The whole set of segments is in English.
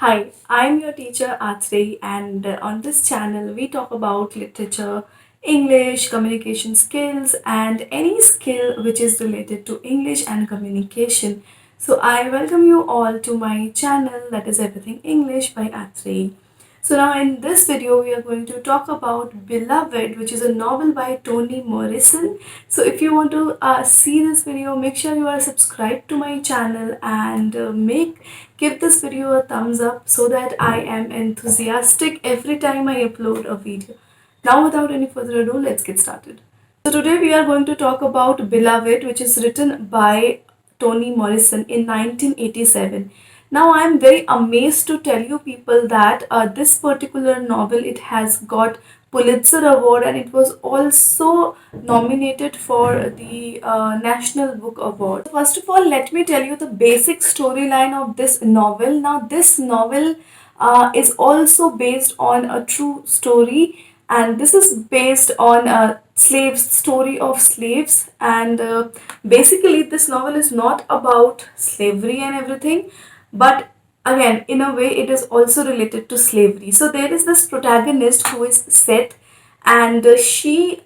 Hi, I'm your teacher Atrey, and on this channel we talk about literature, English, communication skills, and any skill which is related to English and communication. So I welcome you all to my channel, that is Everything English by Atrey. So now in this video we are going to talk about Beloved, which is a novel by Toni Morrison. So if you want to see this video, make sure you are subscribed to my channel and give this video a thumbs up so that I am enthusiastic every time I upload a video. Now without any further ado, let's get started. So today we are going to talk about Beloved, which is written by Toni Morrison in 1987. Now I am very amazed to tell you people that this particular novel, it has got Pulitzer Award and it was also nominated for the National Book Award. First of all, let me tell you the basic storyline of this novel. Now this novel is also based on a true story, and this is based on a slaves story of slaves. And basically this novel is not about slavery and everything, but again in a way it is also related to slavery. So there is this protagonist who is Seth, and she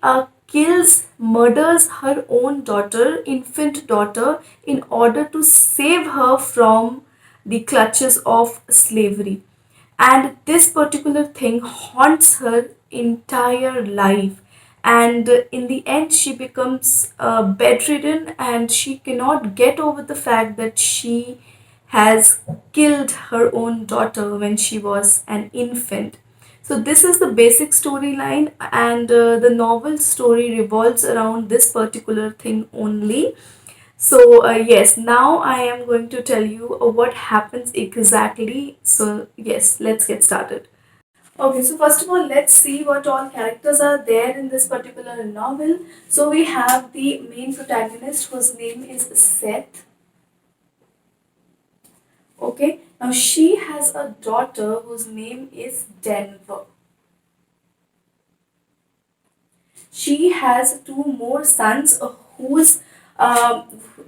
murders her own daughter, infant daughter, in order to save her from the clutches of slavery. And this particular thing haunts her entire life. And in the end, she becomes bedridden and she cannot get over the fact that she has killed her own daughter when she was an infant. So, this is the basic storyline, and the novel story revolves around this particular thing only. So, yes, now I am going to tell you what happens exactly. So, yes, let's get started. Okay, so first of all, let's see what all characters are there in this particular novel. So, we have the main protagonist whose name is Seth. Okay, now she has a daughter whose name is Denver. She has two more sons whose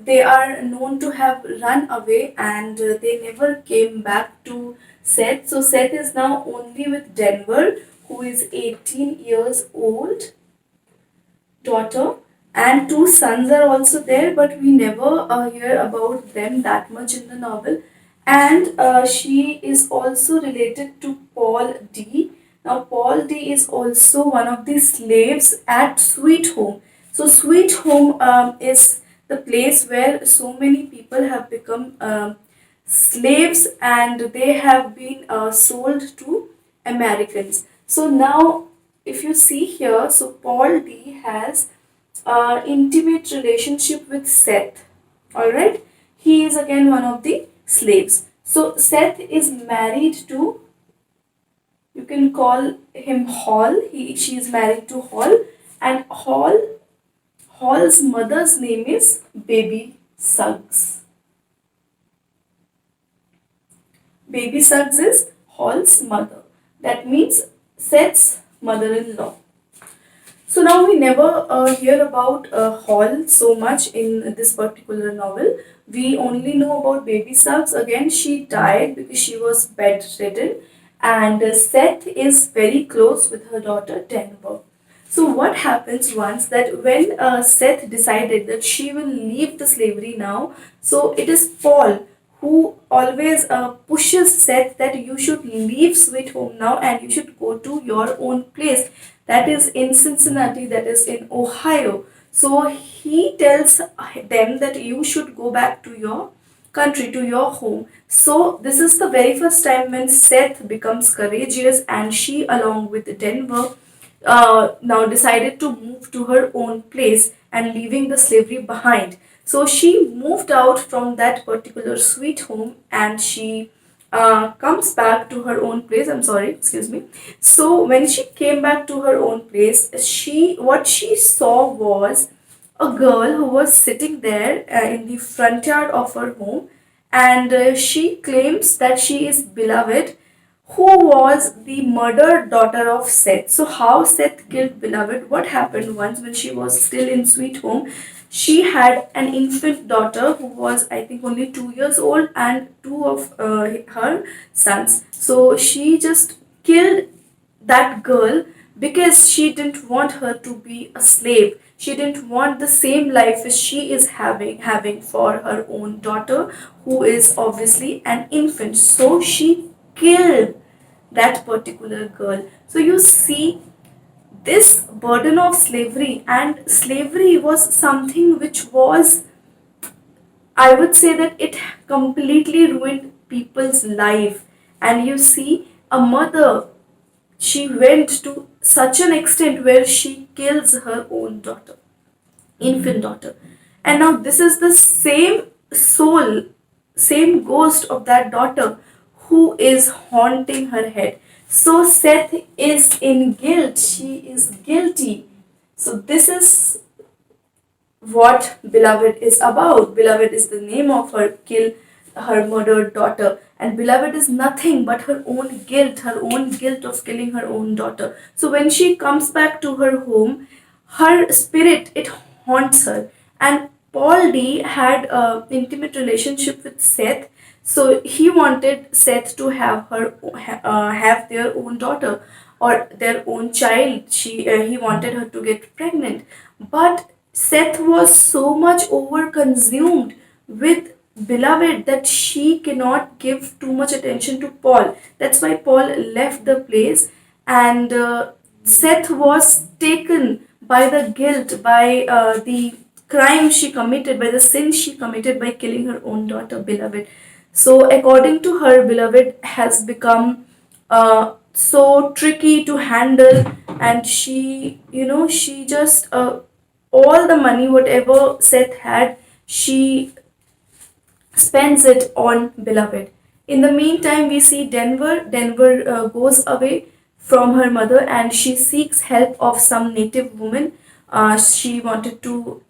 they are known to have run away, and they never came back to Seth. So Seth is now only with Denver, who is 18 years old, daughter, and two sons are also there, but we never hear about them that much in the novel. And she is also related to Paul D. Now, Paul D is also one of the slaves at Sweet Home. So, Sweet Home is the place where so many people have become slaves, and they have been sold to Americans. So now, if you see here, so Paul D has intimate relationship with Seth. All right, he is again one of the slaves. So Seth is married to, you can call him Hall. She is married to Hall, and Hall's mother's name is Baby Suggs. Baby Suggs is Hall's mother. That means Seth's mother-in-law. So now we never hear about Hall so much in this particular novel. We only know about Baby Suggs. Again, she died because she was bedridden, and Seth is very close with her daughter Denver. So what happens once that when Seth decided that she will leave the slavery now, so it is Paul who always pushes Seth that you should leave Sweet Home now and you should go to your own place, that is in Cincinnati, that is in Ohio. So he tells them that you should go back to your country, to your home. So this is the very first time when Seth becomes courageous, and she along with Denver now decided to move to her own place and leaving the slavery behind. So she moved out from that particular Sweet Home, and she comes back to her own place. I'm sorry, excuse me. So when she came back to her own place, what she saw was a girl who was sitting there in the front yard of her home, and she claims that she is Beloved, who was the murdered daughter of Seth. So how Seth killed Beloved? What happened once when she was still in Sweet Home? She had an infant daughter who was, I think, only 2 years old, and two of her sons. So she just killed that girl because she didn't want her to be a slave. She didn't want the same life as she is having for her own daughter, who is obviously an infant. So she killed that particular girl. So you see, this burden of slavery, and slavery was something which was, I would say that it completely ruined people's life. And you see, a mother, she went to such an extent where she kills her own daughter, infant daughter. And now this is the same soul, same ghost of that daughter who is haunting her head. So Seth is in guilt, she is guilty. So this is what Beloved is about. Beloved is the name of her murdered daughter, and Beloved is nothing but her own guilt of killing her own daughter. So when she comes back to her home, her spirit, it haunts her. And Paul D had a intimate relationship with Seth, so he wanted Seth to have their own daughter or their own child. He wanted her to get pregnant, but Seth was so much overconsumed with Beloved that she cannot give too much attention to Paul. That's why Paul left the place, and Seth was taken by the guilt, by the crime she committed, by the sin she committed by killing her own daughter, Beloved. So, according to her, Beloved has become so tricky to handle, and she just all the money, whatever Seth had, she spends it on Beloved. In the meantime, we see Denver. Denver goes away from her mother, and she seeks help of some native woman. She wanted to,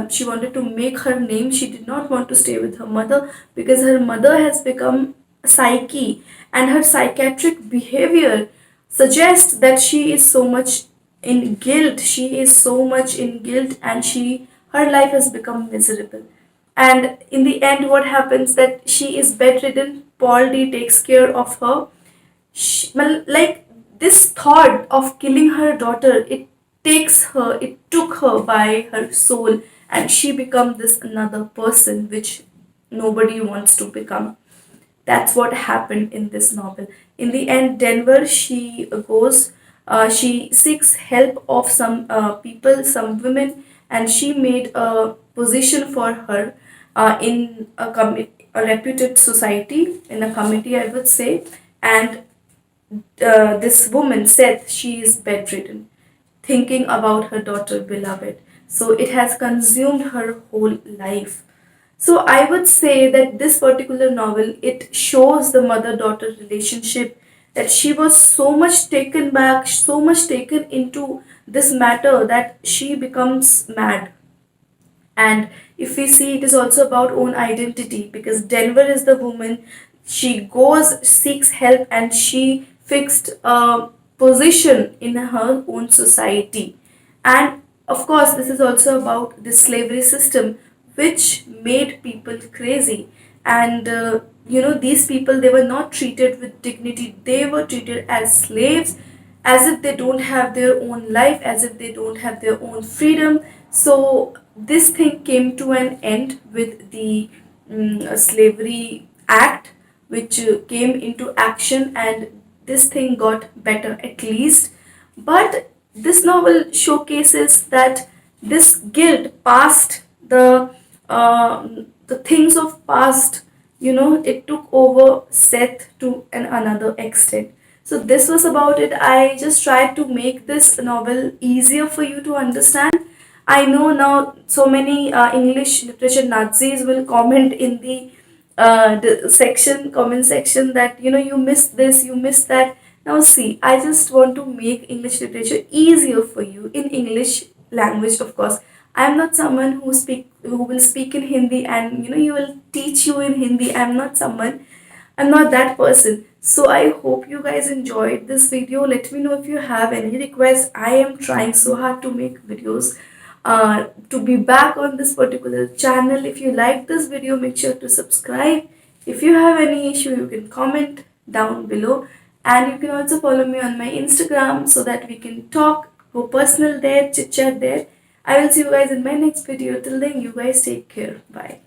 she wanted to make her name. She did not want to stay with her mother because her mother has become psyche, and her psychiatric behavior suggests that she is so much in guilt. She is so much in guilt, and her life has become miserable. And in the end, what happens that she is bedridden. Paul D takes care of her. Well, like, this thought of killing her daughter, it took her by her soul, and she become this another person which nobody wants to become. That's what happened in this novel. In the end, Denver, she seeks help of some people, some women, and she made a position for her in a reputed society, in a committee, I would say. And this woman, Seth, she is bedridden, thinking about her daughter, Beloved. So it has consumed her whole life. So I would say that this particular novel, it shows the mother-daughter relationship, that she was so much taken back, so much taken into this matter that she becomes mad. And if we see, it is also about own identity, because Denver is the woman. She goes, seeks help, and she fixed a position in her own society. And of course, this is also about the slavery system, which made people crazy. And these people, they were not treated with dignity, they were treated as slaves, as if they don't have their own life, as if they don't have their own freedom. So this thing came to an end with the Slavery Act, which came into action, and this thing got better at least. But this novel showcases that this guilt past, the things of past, it took over Seth to another extent. So this was about it. I just tried to make this novel easier for you to understand. I know now so many English literature Nazis will comment in the comment section, that you missed this, you missed that. Now see, I just want to make English literature easier for you in English language, of course. I am not someone who will speak in Hindi, and you will teach you in Hindi. I'm not that person. So I hope you guys enjoyed this video. Let me know if you have any requests. I am trying so hard to make videos to be back on this particular channel. If you like this video, make sure to subscribe. If you have any issue, you can comment down below, and you can also follow me on my Instagram so that we can talk, go personal there, chit chat there. I will see you guys in my next video. Till then, you guys take care. Bye.